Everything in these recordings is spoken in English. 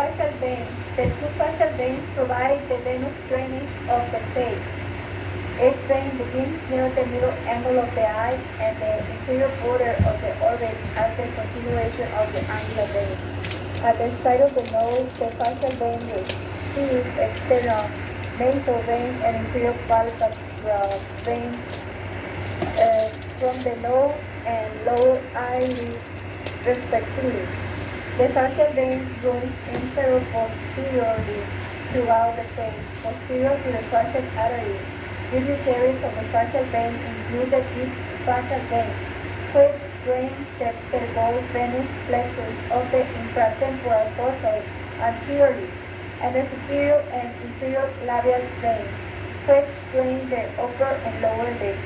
facial veins. The two facial veins provide the venous drainage of the face. Each vein begins near the middle angle of the eye and the inferior border of the orbit as the continuation of the angular vein. At the side of the nose, the facial vein receives external nasal vein and inferior palpebral vein from the nose and lower eyelid respectively. The facial vein runs infero-posteriorly throughout the face, posterior to the facial artery. Tributaries of the facial vein include the deep facial vein, which drains the venous plexus of the infratemporal fossa anteriorly, and the superior and inferior labial vein, which drain the upper and lower lips,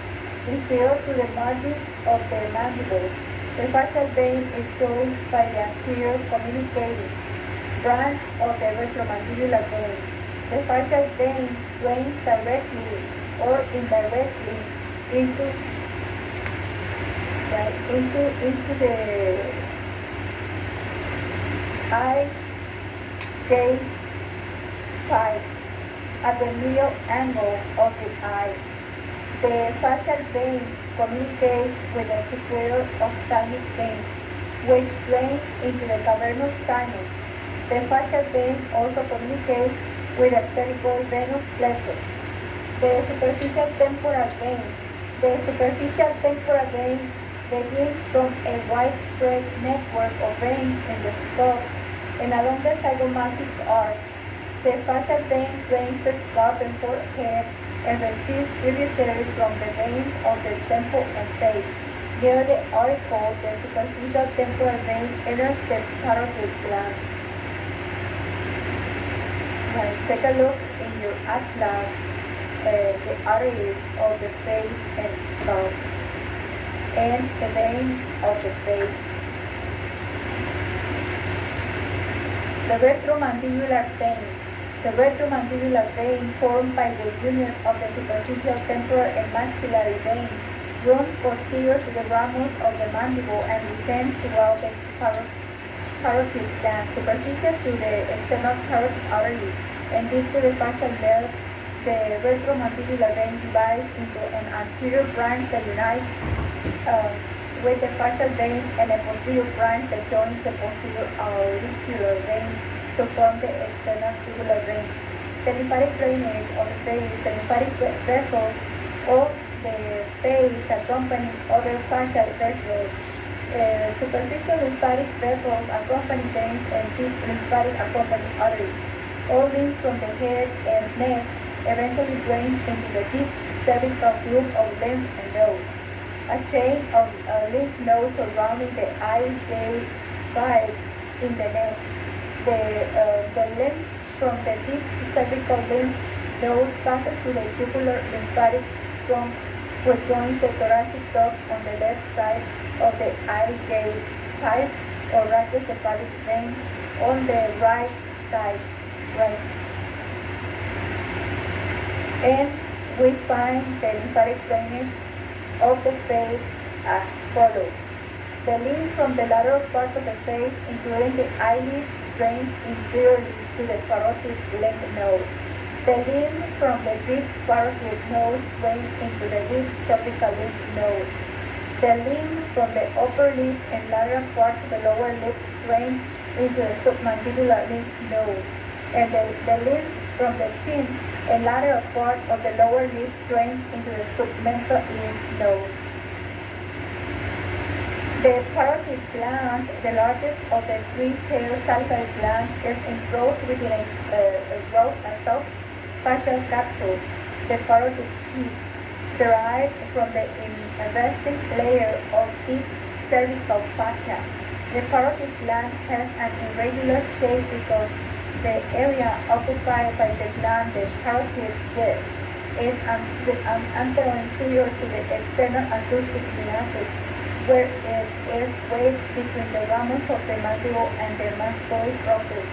inferior to the margin of the mandible. The facial vein is joined by the anterior communicating branch of the retromandibular vein. The facial vein drains directly or indirectly into the eye gate pipe at the middle angle of the eye. The facial vein communicates with the superior ophthalmic vein, which drains into the cavernous sinus. The facial vein also communicates with the cervical venous plexus. The superficial temporal vein. The superficial temporal vein begins from a widespread network of veins in the skull and along the zygomatic arch. The facial vein drains the scalp and forehead and receives tributaries from the veins of the temple and face. Near the auricle, the superficial temporal vein enters the parotid gland. Take a look in your atlas, the arteries of the face and scalp, and the veins of the face. The retromandibular vein. The retromandibular vein, formed by the union of the superficial temporal and maxillary veins, runs posterior to the ramus of the mandible and descends throughout the carotid gland, superficial to the external carotid artery, and deep to the facial nerve. The retromandibular vein divides into an anterior branch that unites with the facial vein and a posterior branch that joins the posterior auricular vein to form the external tubular vein. The lymphatic drainage of the face, the lymphatic vessels of the face accompany other facial vessels. Superficial lymphatic vessels accompany veins and deep lymphatic accompany arteries. All lymph from the head and neck eventually drains into the deep cervical group of lymph and node. A chain of lymph nodes surrounding the eye gate pipe in the neck. The lymph from the deep cervical lymph node passes to the jugular lymphatic trunk, which joins the thoracic duct on the left side of the eye gate pipe or rachiocephalic vein on the right side. And we find the lymphatic drainage of the face as follows. The lymph from the lateral part of the face, including the eyelids, drains inferiorly to the parotid lymph node. The lymph from the deep parotid node drains into the deep cervical lymph node. The lymph from the upper lip and lateral parts of the lower lip drains into the submandibular lymph node. And the lymph from the chin and lateral part of the lower lip drains into the submental lymph node. The parotid gland, the largest of the three paired salivary glands, is enclosed within a soft facial capsule, the parotid sheath, derived from the investing layer of deep cervical fascia. The parotid gland has an irregular shape because the area occupied by the gland, the parotid disc, is anterior to the external acoustic meatus, where it is wedged between the ramus of the mandible and the mastoid process.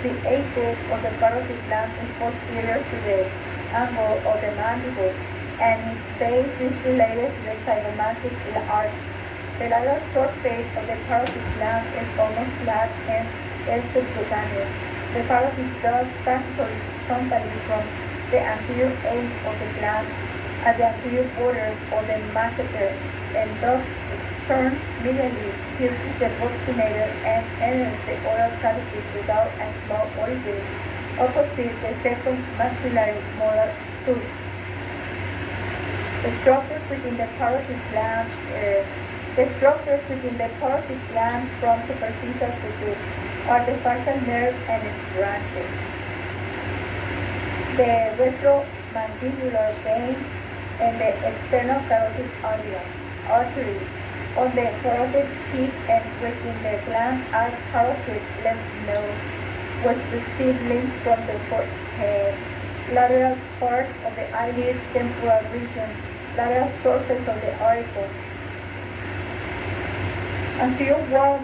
The apex of the parotid gland is posterior to the angle of the mandible, and its base is related to the zygomatic arch. The lateral surface of the parotid gland is almost flat and is subcutaneous. The parotid does transfer horizontally from the anterior edge of the gland at the anterior border of the masseter and thus turns medially, pierces the buccinator and enters the oral cavity without a small orifice opposite the second maxillary molar tooth. The structures within the parotid gland from superficial to tooth are the facial nerve and its branches. The retromandibular vein and the external carotid artery on the carotid sheath and within the gland are carotid lymph nodes, which receive lymph from the forehead, lateral part of the eyelid, temporal region, lateral sources of the auricle. Anterior wall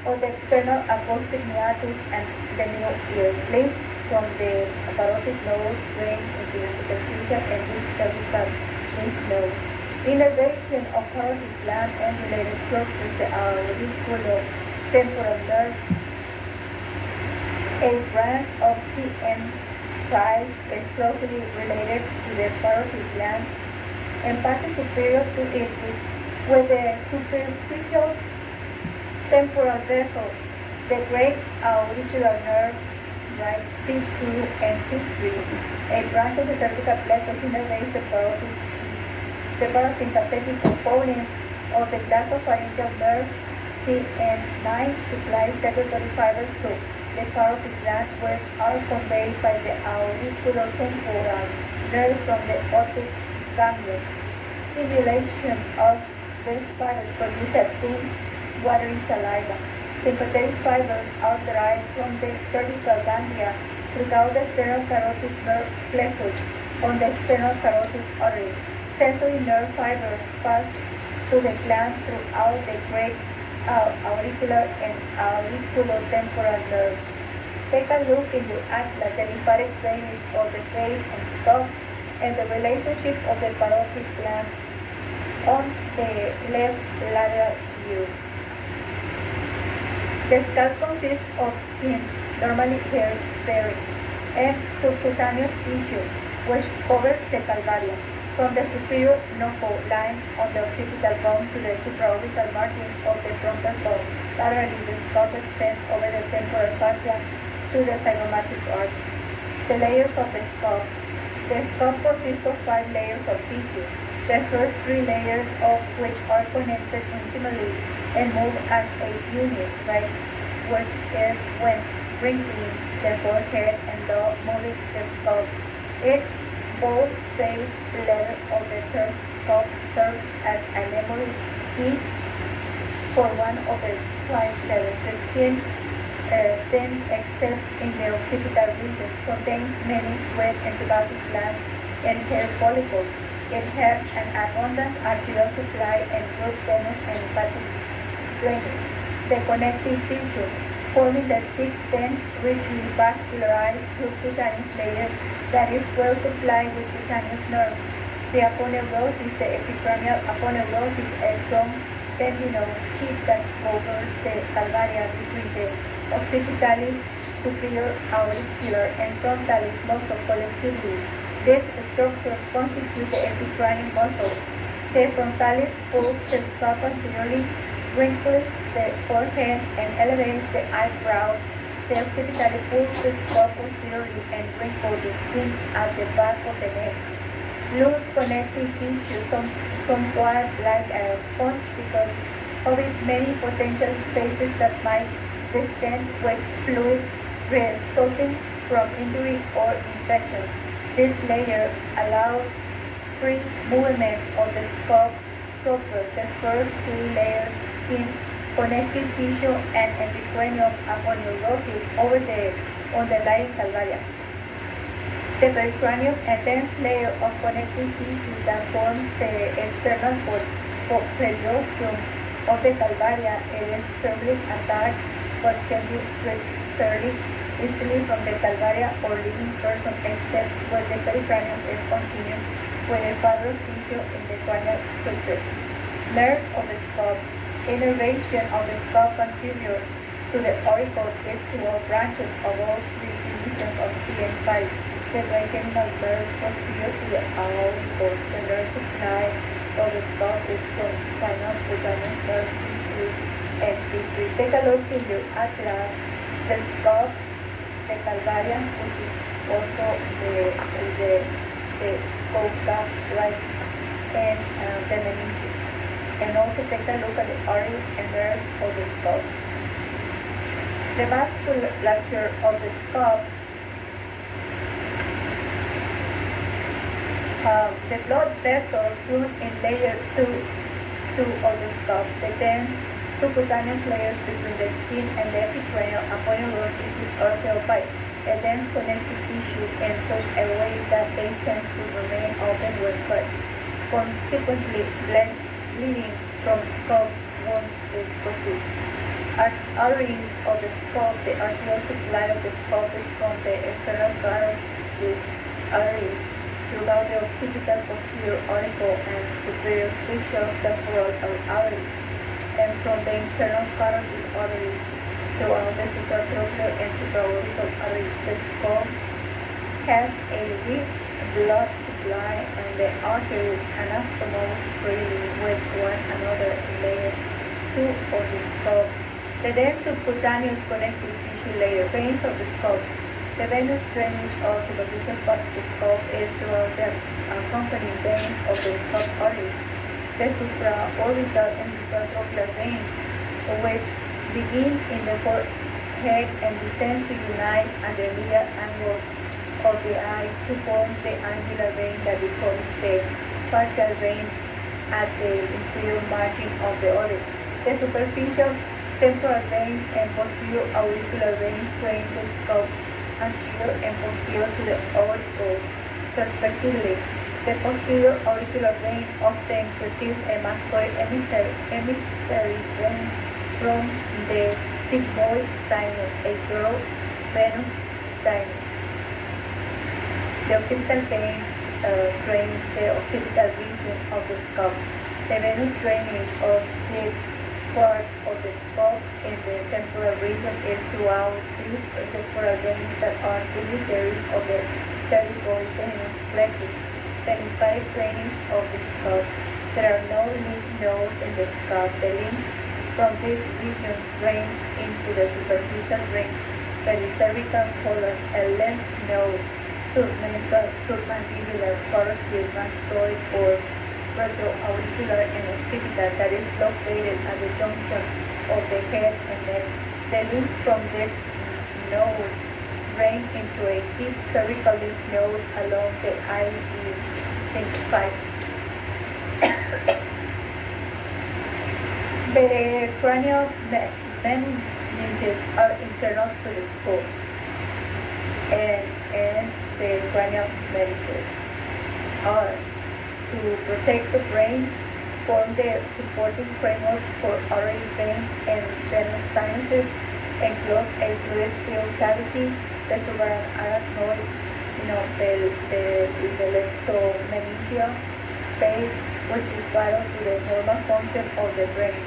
of the external acoustic meatus and the new ear. Lymph from the carotid node drain into the superficial and deep cervical lymph node. Innervation of carotid gland and related structures, the auriculotemporal nerve, a branch of TM5 is closely related to the carotid gland and passes superior to it with the superficial temporal vessel, the great auricular nerve, right, T2 and T3, a branch of the cervical plexus innervates the carotid sheath. The parasympathetic component of the glotopharyngeal nerve, CN9, supplies secretory fibers to the carotid gland, which are conveyed by the auriculotemporal nerve from the optic ganglion. Stimulation of these fibers produces thin, watery saliva. Sympathetic fibers are derived from the cervical ganglia throughout the external carotid nerve plexus on the external carotid artery. Sensory nerve fibers pass to the gland throughout the great auricular and auriculotemporal nerves. Take a look in your atlas, the lymphatic drainage of the face and scalp, and the relationship of the parotid gland on the left lateral view. The scalp consists of skin, normally hair-bearing, and subcutaneous tissue, which covers the calvaria. From the superior knuckle lines on the occipital bone to the supraorbital margin of the frontal bone. Laterally, the scalp extends over the temporal fascia to the zygomatic arch. The layers of the scalp. The scalp consists of 5 layers of tissue, the first 3 layers of which are connected intimately and move as a unit, right, which is when wrinkling the forehead and moving the scalp. Each bold-faced letter of the third scalp serves as a memory key for one of the 5 letters. The skin, thin except in the occipital region, contains many sweat and sebum glands and hair follicles. It has an abundant arterial supply and good venous and lymphatic drainage. The connective tissue, forming the thick, dense, richly vascularized subcutaneous layer that is well supplied with cutaneous nerves. The aponeurosis, the epicranial aponeurosis, a strong tendinous sheath that covers the calvaria between the occipitalis, superior auricular, and frontalis muscle collectively. These structures constitute the epicranial muscle. The frontalis pulls the scalp anteriorly, wrinkles the forehead, and elevates the eyebrows. The occipitalis pulls the scalp posteriorly and wrinkles the skin at the back of the neck. Loose connective tissue, somewhat like a sponge because of its many potential spaces that might distend with fluid resulting from injury or infection. This layer allows free movement of the scalp structure. The first 2 layers, skin, connective tissue, and epicranium aponeurosis over the underlying calvaria. The pericranium, a dense layer of connective tissue that forms the external periosteum of the calvaria. It is firmly attached but can be stripped fairly easily from the calvaria or living person except where the pericranium is continuous with the fibrous tissue in the cranial structure. Nerves of the scalp. Innervation of the scalp anterior to the auricle is dual branches of all three divisions of CN5. The brain terminal nerve posterior to the auricle. The nerve supply of the skull is from spinal cutaneous nerve C2 and C3. Take a look in your atlas. The skull, the calvaria, which is also the scopula, right, and the meninges. And also take a look at the arteries and nerves of the skull. The vasculature of the skull, the blood vessels run in layer 2 of the skull. The dense subcutaneous layers between the skin and the epicranial aponeuroses is osteophyte, a dense connective tissue in such a way that they tend to remain open when cut. Consequently, bleeding from skull wounds is possible. Arteries of the skull, the arterial supply of the skull is from the external carotid arteries throughout the occipital posterior auricle and superior facial temporal arteries, and from the internal carotid arteries throughout the supratrochlear and supraorbital arteries. The skull has a rich blood supply, and the arteries anastomose freely with one another in layer 2 of the skull. The dense subcutaneous connective tissue layer, veins of the skull. The venous drainage of the superficial part of the skull is throughout the accompanying veins of the skull arteries. The supraorbital and supratrochlear veins, which begin in the forehead and descend to unite at the medial angle of the eye to form the angular vein that becomes the facial vein at the inferior margin of the orbit. The superficial temporal veins and posterior auricular veins drain the skull anterior and posterior to the auricle, respectively. The posterior auricular vein often receives a mastoid emissary vein from the sigmoid sinus, a broad venous sinus. The occipital vein drains the occipital region of the skull. The venous drainage of this part of the skull in the temporal region is throughout these temporal veins that are tributaries of the cervical venous plexus. The lymphatic drainage of the skull. There are no lymph nodes in the skull. The lymph from this region drains into the superficial ring by the cervical colon. A lymph node, submandibular, carotid, mastoid, or retroauricular and occipital that is located at the junction of the head and neck. The lymph from this node drain into a deep cervical lymph node along the IG-5. The cranial meninges are internal to the skull, and the cranial meninges are to protect the brain, form the supporting framework for artery veins and venous sinuses, enclose a fluid-filled cavity, the subarachnoid, the leptomeningeal space, which is vital to the normal function of the brain.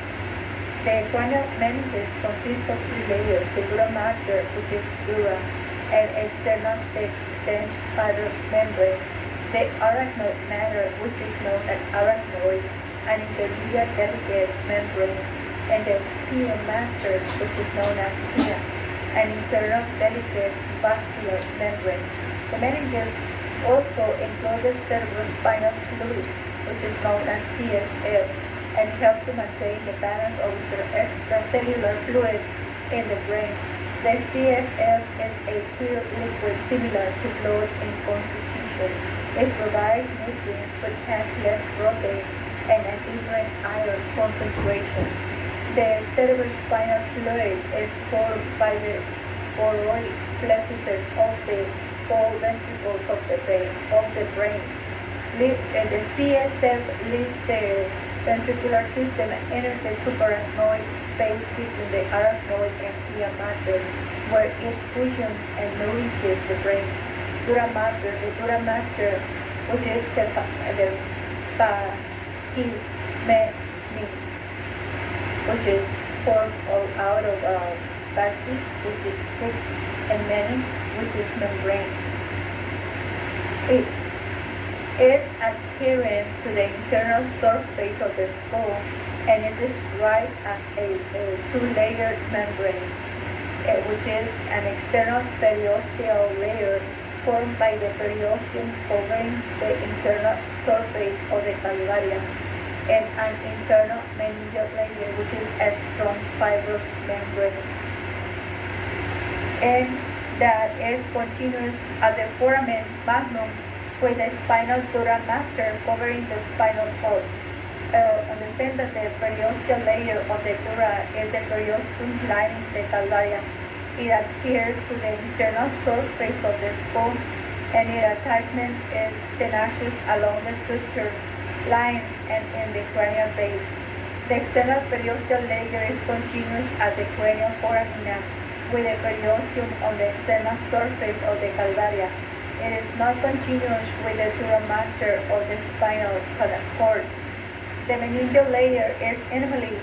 The cranial meninges consist of three layers: the dura mater, which is dura, and external dense fiber membrane. The arachnoid matter, which is known as arachnoid, an intermediate delicate membrane, and the pia mater, which is known as pia, an internal delicate vascular membrane. The meninges also enclose the cerebrospinal fluid, which is known as CSF, and help to maintain the balance of the extracellular fluid in the brain. The CSF is a clear liquid similar to blood in constitution. It provides nutrients but has less protein and a different iron concentration. The cerebrospinal fluid is formed by the choroid plexuses of the four ventricles of the brain. The CSF leaves the ventricular system and enters the subarachnoid space between the arachnoid and pia mater, where it fusions and nourishes the brain. The dura mater, which is the pachymeninx, which is formed out of vastus, which is thick, and meninx, which is membrane. 8. Is adherent to the internal surface of the skull, and it is described as a two-layered membrane, which is an external periosteal layer formed by the periosteum covering the internal surface of the calvaria, and an internal meningeal layer, which is a strong fibrous membrane, and that is continuous at the foramen magnum with the spinal dura mater covering the spinal cord. Understand that the periosteal layer of the dura is the periosteum lining the calvaria. It adheres to the internal surface of the skull, and its attachment is tenacious along the suture line and in the cranial base. The external periosteal layer is continuous at the cranial foramina with the periosteum on the external surface of the calvaria. It is not continuous with the dura mater or the spinal cord. The meningeal layer is intimately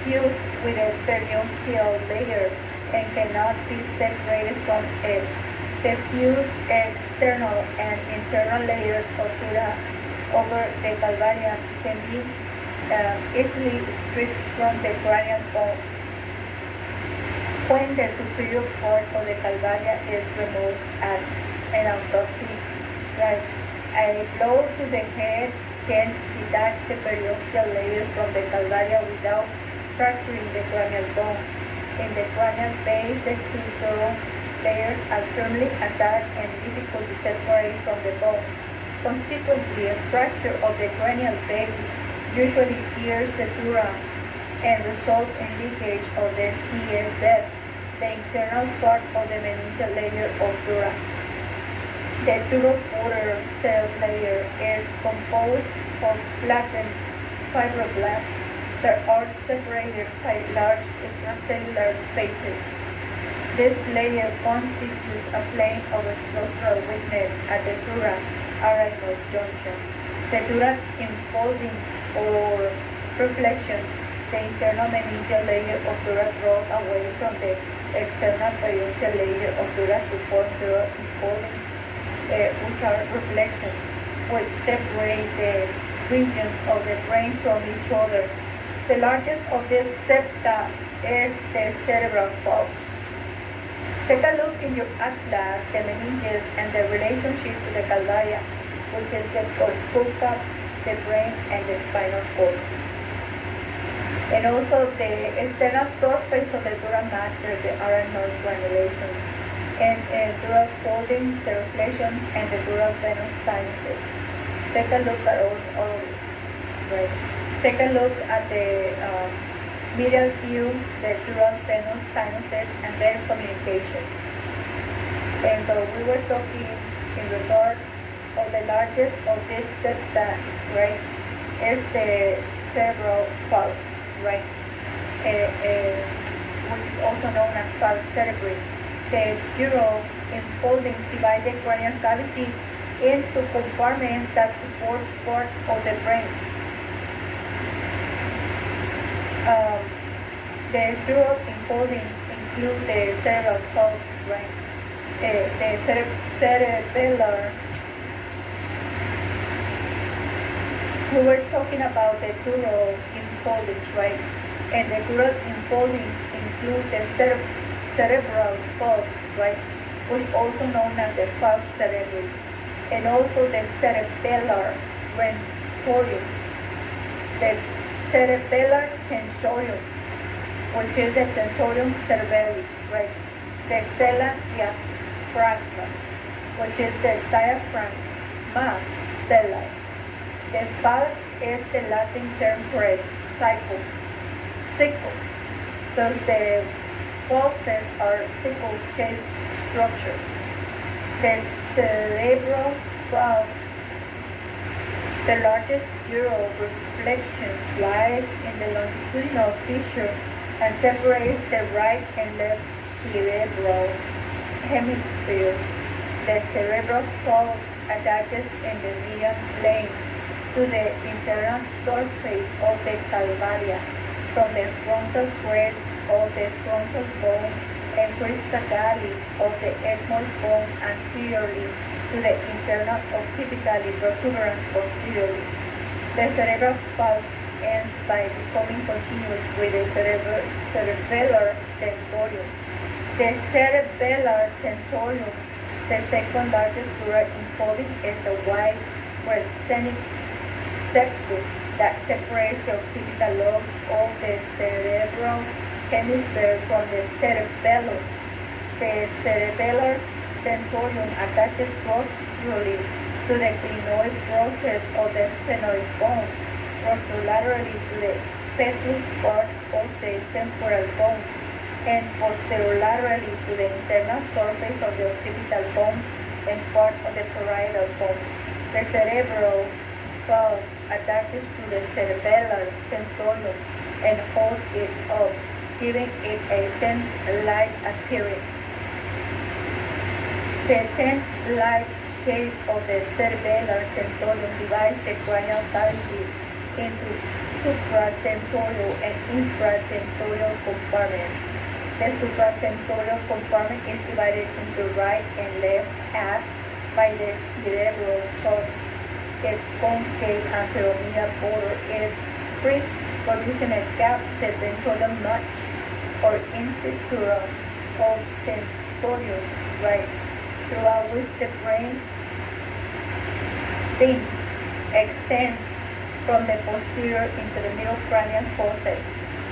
fused with the periosteal layer and cannot be separated from it. The fused external and internal layers of dura over the calvaria can be easily stripped from the cranial bone. When the superior part of the calvaria is removed at an autopsy, right, a blow to the head can detach the periosteal layer from the calvaria without fracturing the cranial bone. In the cranial base, the two thorough layers are firmly attached and difficult to separate from the bone. Consequently, a fracture of the cranial base usually tears the dura and results in leakage of the CSF, the internal part of the meningeal layer of dura. The dura-border cell layer is composed of flattened fibroblasts that are separated by large extracellular spaces. This layer constitutes a plane of structural weakness at the dura-arachnoid junction. The dura enfolding or reflections, the internal meningeal layer of dura draws away from the external periosteal layer of dura to form dura enfoldings, which are reflections, which separate the regions of the brain from each other. The largest of these septa is the cerebral pulse. Take a look in your atlas, the meninges, and the relationship to the calvaria, which is the corpuscle, the brain, and the spinal cord. And also the external surface of the dura mater, the arachnoid granulation, and dural folding, the reflections, and the dural venous sinuses. Take a look at all of this, right? Take a look at the medial view, the dural venous sinuses, and their communication. And so we were talking in regard of the largest of these septa, right, is the cerebral pulse, right, which is also known as pulse cerebri. The dural enfoldings divide the cranial cavity into compartments that support parts of the brain. The dural enfoldings include the cerebral pulse, right? The cerebellar. We were talking about the dural enfoldings, right? And the dural enfoldings include the cerebral pulse, right? Which is also known as the pulse cerebri, and also the cerebellar sensorium, the cerebellar sensorium, which is the sensorium cerebelli, right? The cella diaphragma, which is the diaphragma cella. The pulse is the Latin term for a sickle. Thus the pulses are sickle-shaped structures. The cerebral pulse, the largest dural reflection, lies in the longitudinal fissure and separates the right and left cerebral hemispheres. The cerebral pulse attaches in the median plane to the internal surface of the calvaria from the frontal crest of the frontal bone and crystal galley of the ethmoid bone anteriorly to the internal occipitally protuberance posteriorly. The cerebral pulse ends by becoming continuous with the cerebellar tentorium. The cerebellar tentorium, the second largest dural enfolding, is a wide prosthetic septum that separates the occipital lobe of the cerebral hemisphere from the cerebellum. The cerebellar tentorium attaches posteriorly to the clinoid process of the sphenoid bone, posterolaterally to the petrous part of the temporal bone, and posterolaterally to the internal surface of the occipital bone and part of the parietal bone. The cerebral pulse attaches to the cerebellar tentorium and holds it up, giving it a tent-like appearance. The tent-like shape of the cerebellar tentorium divides the cranial cavity into supratentorial and infratentorial compartments. The supratentorial compartment is divided into right and left half by the cerebral sulcus. Its concave anteromedial border is free, producing a gap, the tentorial notch, or incisura of tentorium right, throughout which the brain stem extends from the posterior into the middle cranial fossa.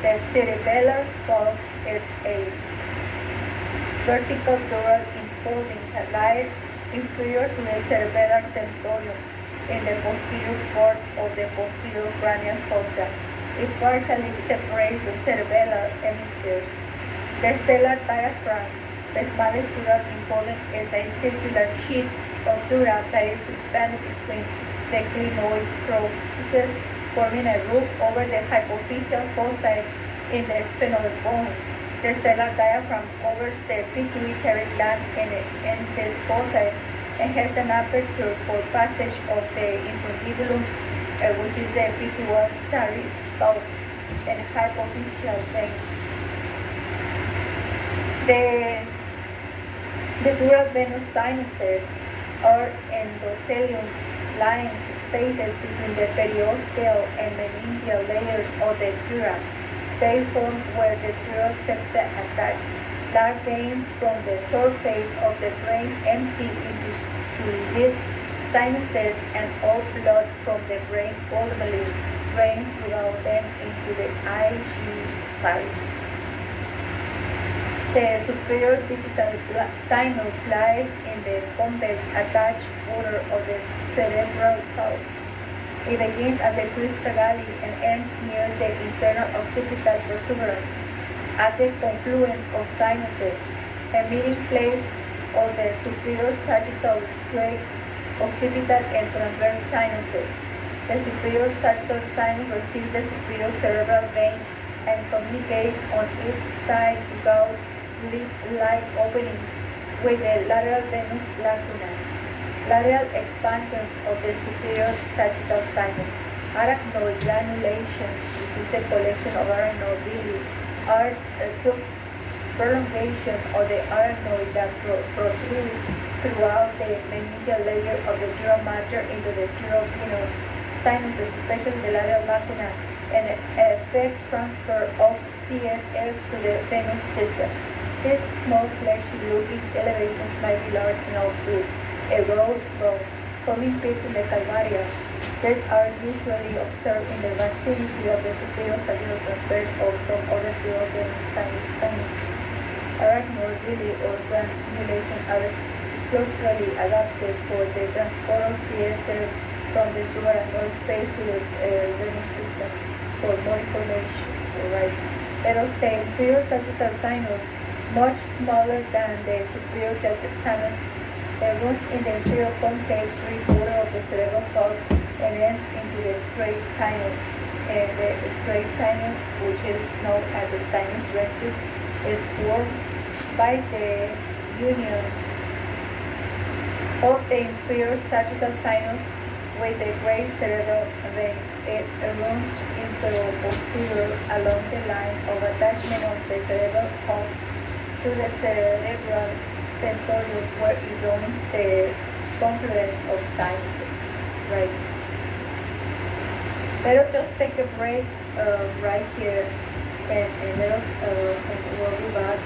The cerebellar pulse is a vertical dural enfolding that lies inferior to the cerebellar tentorium in the posterior part of the posterior cranial fossa. It partially separates the cerebellar hemispheres. The stellar diaphragm, the smallest dural enfolding, is a circular sheet of dura that is expanded between the clinoid processes, forming a roof over the hypophyseal fossa in the sphenoid bone. The stellar diaphragm covers the pituitary gland in this fossa and has an aperture for passage of the infundibulum, which is the pituitary bulb, and hypophyseal vein. The dural venous sinuses are endothelium-lined spaces between the periosteal and meningeal layers of the dura. They form where the dural septa attach. Large veins from the surface of the brain empty into these sinuses, and all blood from the brain ultimately drains throughout them into the IG5. The superior digital sinus lies in the convex attached border of the cerebral pulse. It begins at the crystal galley and ends near the internal occipital protuberance at the confluence of sinuses, a meeting place of the superior sagittal straight occipital and transverse sinuses. The superior sagittal sinus receives the superior cerebral vein and communicates on each side gauge lip-like openings with the lateral venous lacuna. Lateral expansions of the superior sagittal sinus. Arachnoid granulation, which is the collection of arachnoid villi, are a prolongation of the arachnoid that protrudes throughout the meningeal layer of the dura mater into the dural venous sinuses, especially the lateral lacuna, and effect transfer of CSF to the venous system. These small fleshy-looking elevations might be large enough to erode from common pits in the calvaria. These are usually observed in the vicinity of the superior sagittal transverse or from other dural venous sinus. Arachnoid villi or granulation are structurally adapted for the transport of CSF from the subarachnoid space to the venous system for more information. Right. Pero the inferior sagittal sinus, much smaller than the superior sagittal sinus, runs in the inferior concave three-quarter of the cerebral pulse and ends into the straight sinus. And the straight sinus, which is known as the sinus rectus, is formed by the union of the inferior sagittal sinus with the great cerebral vein. It runs into posterior along the line of attachment of the cerebral pulse to the cerebral sensorium where it joins the confluence of sciences, right? Let us just take a break right here and let us and we'll be back